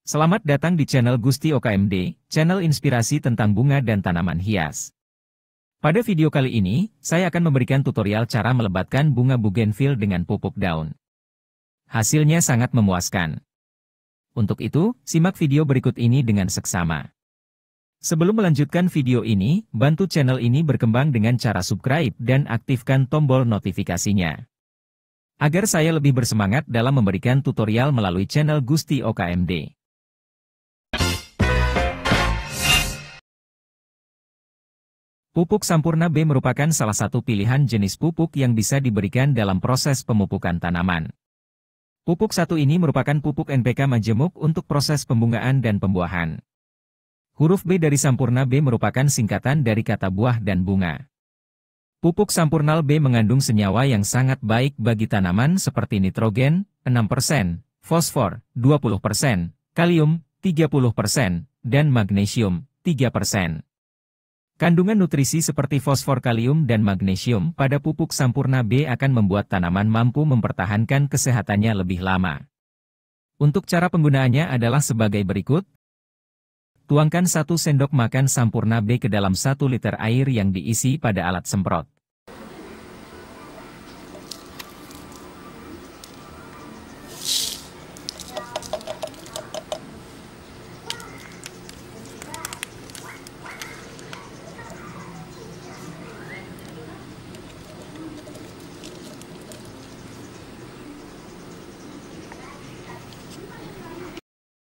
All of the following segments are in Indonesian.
Selamat datang di channel Gusti OKMD, channel inspirasi tentang bunga dan tanaman hias. Pada video kali ini, saya akan memberikan tutorial cara melebatkan bunga bougainville dengan pupuk daun. Hasilnya sangat memuaskan. Untuk itu, simak video berikut ini dengan seksama. Sebelum melanjutkan video ini, bantu channel ini berkembang dengan cara subscribe dan aktifkan tombol notifikasinya, agar saya lebih bersemangat dalam memberikan tutorial melalui channel Gusti OKMD. Pupuk Sampurna B merupakan salah satu pilihan jenis pupuk yang bisa diberikan dalam proses pemupukan tanaman. Pupuk satu ini merupakan pupuk NPK majemuk untuk proses pembungaan dan pembuahan. Huruf B dari Sampurna B merupakan singkatan dari kata buah dan bunga. Pupuk Sampurnal B mengandung senyawa yang sangat baik bagi tanaman seperti nitrogen, 6%, fosfor, 20%, kalium, 30%, dan magnesium, 3%. Kandungan nutrisi seperti fosfor, kalium, dan magnesium pada pupuk Sampurna B akan membuat tanaman mampu mempertahankan kesehatannya lebih lama. Untuk cara penggunaannya adalah sebagai berikut. Tuangkan 1 sendok makan Sampurna B ke dalam 1 liter air yang diisi pada alat semprot.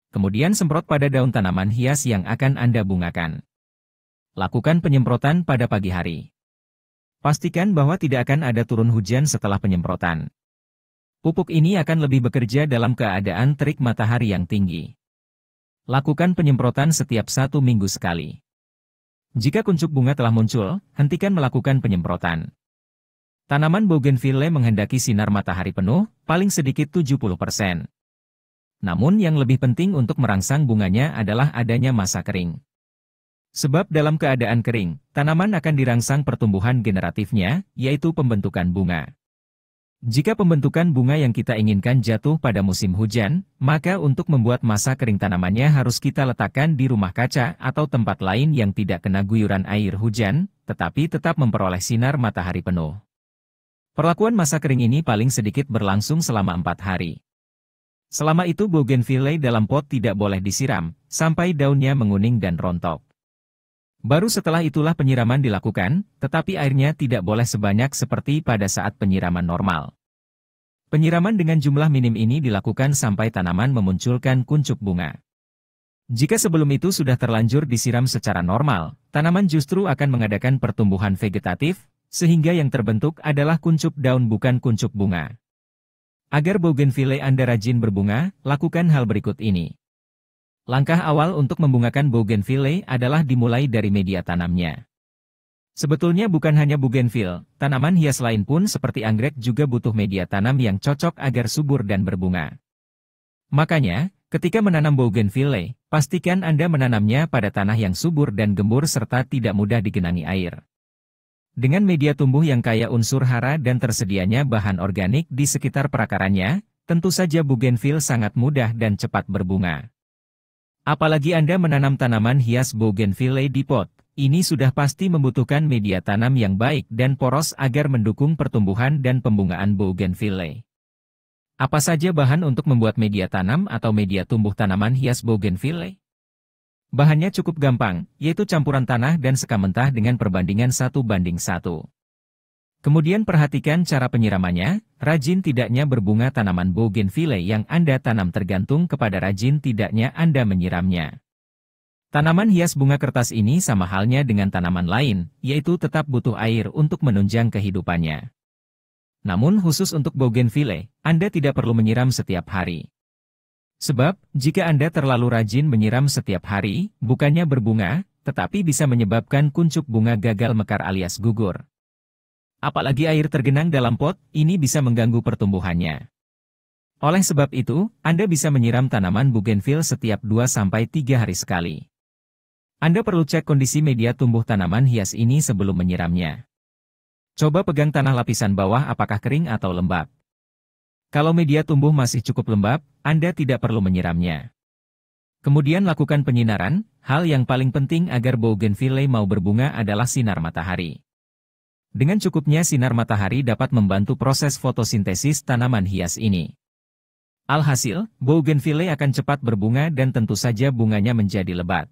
Kemudian semprot pada daun tanaman hias yang akan Anda bungakan. Lakukan penyemprotan pada pagi hari. Pastikan bahwa tidak akan ada turun hujan setelah penyemprotan. Pupuk ini akan lebih bekerja dalam keadaan terik matahari yang tinggi. Lakukan penyemprotan setiap 1 minggu sekali. Jika kuncup bunga telah muncul, hentikan melakukan penyemprotan. Tanaman bougainville menghendaki sinar matahari penuh, paling sedikit 70%. Namun yang lebih penting untuk merangsang bunganya adalah adanya masa kering. Sebab dalam keadaan kering, tanaman akan dirangsang pertumbuhan generatifnya, yaitu pembentukan bunga. Jika pembentukan bunga yang kita inginkan jatuh pada musim hujan, maka untuk membuat masa kering tanamannya harus kita letakkan di rumah kaca atau tempat lain yang tidak kena guyuran air hujan, tetapi tetap memperoleh sinar matahari penuh. Perlakuan masa kering ini paling sedikit berlangsung selama 4 hari. Selama itu bougainville dalam pot tidak boleh disiram, sampai daunnya menguning dan rontok. Baru setelah itulah penyiraman dilakukan, tetapi airnya tidak boleh sebanyak seperti pada saat penyiraman normal. Penyiraman dengan jumlah minim ini dilakukan sampai tanaman memunculkan kuncup bunga. Jika sebelum itu sudah terlanjur disiram secara normal, tanaman justru akan mengadakan pertumbuhan vegetatif, sehingga yang terbentuk adalah kuncup daun bukan kuncup bunga. Agar bougainville Anda rajin berbunga, lakukan hal berikut ini. Langkah awal untuk membungakan bougainville adalah dimulai dari media tanamnya. Sebetulnya bukan hanya bougainville, tanaman hias lain pun seperti anggrek juga butuh media tanam yang cocok agar subur dan berbunga. Makanya, ketika menanam bougainville, pastikan Anda menanamnya pada tanah yang subur dan gembur serta tidak mudah digenangi air. Dengan media tumbuh yang kaya unsur hara dan tersedianya bahan organik di sekitar perakarannya, tentu saja bougainville sangat mudah dan cepat berbunga. Apalagi Anda menanam tanaman hias bougainville di pot, ini sudah pasti membutuhkan media tanam yang baik dan poros agar mendukung pertumbuhan dan pembungaan bougainville. Apa saja bahan untuk membuat media tanam atau media tumbuh tanaman hias bougainville? Bahannya cukup gampang, yaitu campuran tanah dan sekam mentah dengan perbandingan 1:1. Kemudian perhatikan cara penyiramannya, rajin tidaknya berbunga tanaman bougainville yang Anda tanam tergantung kepada rajin tidaknya Anda menyiramnya. Tanaman hias bunga kertas ini sama halnya dengan tanaman lain, yaitu tetap butuh air untuk menunjang kehidupannya. Namun khusus untuk bougainville, Anda tidak perlu menyiram setiap hari. Sebab, jika Anda terlalu rajin menyiram setiap hari, bukannya berbunga, tetapi bisa menyebabkan kuncup bunga gagal mekar alias gugur. Apalagi air tergenang dalam pot, ini bisa mengganggu pertumbuhannya. Oleh sebab itu, Anda bisa menyiram tanaman bougainville setiap 2-3 hari sekali. Anda perlu cek kondisi media tumbuh tanaman hias ini sebelum menyiramnya. Coba pegang tanah lapisan bawah apakah kering atau lembab. Kalau media tumbuh masih cukup lembab, Anda tidak perlu menyiramnya. Kemudian lakukan penyinaran. Hal yang paling penting agar bougainvillea mau berbunga adalah sinar matahari. Dengan cukupnya sinar matahari dapat membantu proses fotosintesis tanaman hias ini. Alhasil, bougainvillea akan cepat berbunga dan tentu saja bunganya menjadi lebat.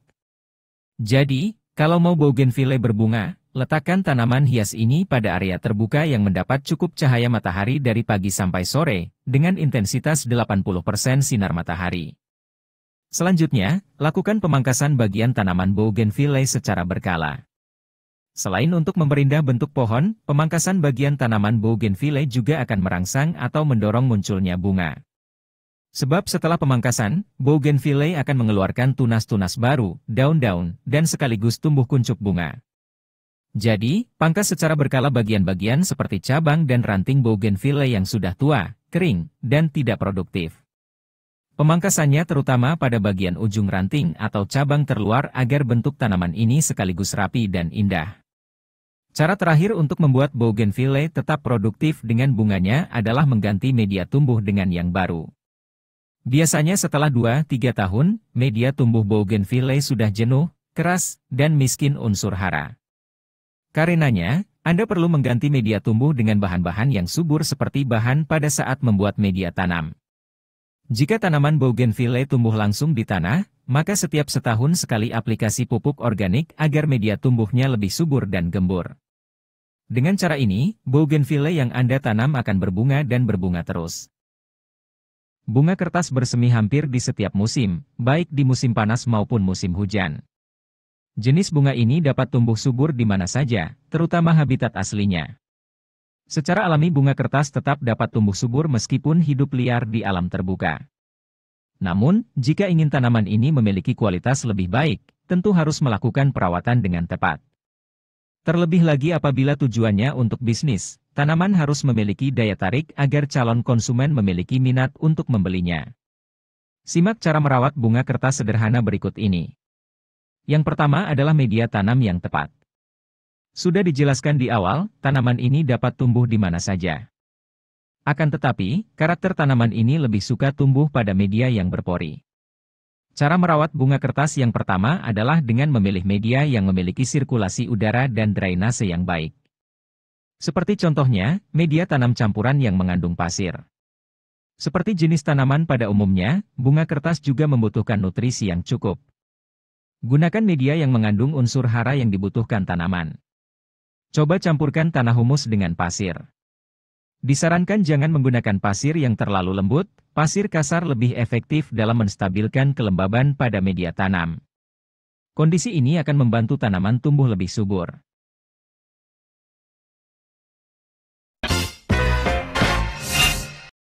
Jadi, kalau mau bougainvillea berbunga, letakkan tanaman hias ini pada area terbuka yang mendapat cukup cahaya matahari dari pagi sampai sore, dengan intensitas 80% sinar matahari. Selanjutnya, lakukan pemangkasan bagian tanaman bougainvillea secara berkala. Selain untuk memperindah bentuk pohon, pemangkasan bagian tanaman bougainvillea juga akan merangsang atau mendorong munculnya bunga. Sebab setelah pemangkasan, bougainvillea akan mengeluarkan tunas-tunas baru, daun-daun, dan sekaligus tumbuh kuncup bunga. Jadi, pangkas secara berkala bagian-bagian seperti cabang dan ranting bougainvillea yang sudah tua, kering, dan tidak produktif. Pemangkasannya terutama pada bagian ujung ranting atau cabang terluar agar bentuk tanaman ini sekaligus rapi dan indah. Cara terakhir untuk membuat bougainvillea tetap produktif dengan bunganya adalah mengganti media tumbuh dengan yang baru. Biasanya setelah 2-3 tahun, media tumbuh bougainvillea sudah jenuh, keras, dan miskin unsur hara. Karenanya, Anda perlu mengganti media tumbuh dengan bahan-bahan yang subur seperti bahan pada saat membuat media tanam. Jika tanaman bougainvillea tumbuh langsung di tanah, maka setiap setahun sekali aplikasi pupuk organik agar media tumbuhnya lebih subur dan gembur. Dengan cara ini, bougainvillea yang Anda tanam akan berbunga dan berbunga terus. Bunga kertas bersemi hampir di setiap musim, baik di musim panas maupun musim hujan. Jenis bunga ini dapat tumbuh subur di mana saja, terutama habitat aslinya. Secara alami bunga kertas tetap dapat tumbuh subur meskipun hidup liar di alam terbuka. Namun, jika ingin tanaman ini memiliki kualitas lebih baik, tentu harus melakukan perawatan dengan tepat. Terlebih lagi apabila tujuannya untuk bisnis, tanaman harus memiliki daya tarik agar calon konsumen memiliki minat untuk membelinya. Simak cara merawat bunga kertas sederhana berikut ini. Yang pertama adalah media tanam yang tepat. Sudah dijelaskan di awal, tanaman ini dapat tumbuh di mana saja. Akan tetapi, karakter tanaman ini lebih suka tumbuh pada media yang berpori. Cara merawat bunga kertas yang pertama adalah dengan memilih media yang memiliki sirkulasi udara dan drainase yang baik. Seperti contohnya, media tanam campuran yang mengandung pasir. Seperti jenis tanaman pada umumnya, bunga kertas juga membutuhkan nutrisi yang cukup. Gunakan media yang mengandung unsur hara yang dibutuhkan tanaman. Coba campurkan tanah humus dengan pasir. Disarankan jangan menggunakan pasir yang terlalu lembut, pasir kasar lebih efektif dalam menstabilkan kelembaban pada media tanam. Kondisi ini akan membantu tanaman tumbuh lebih subur.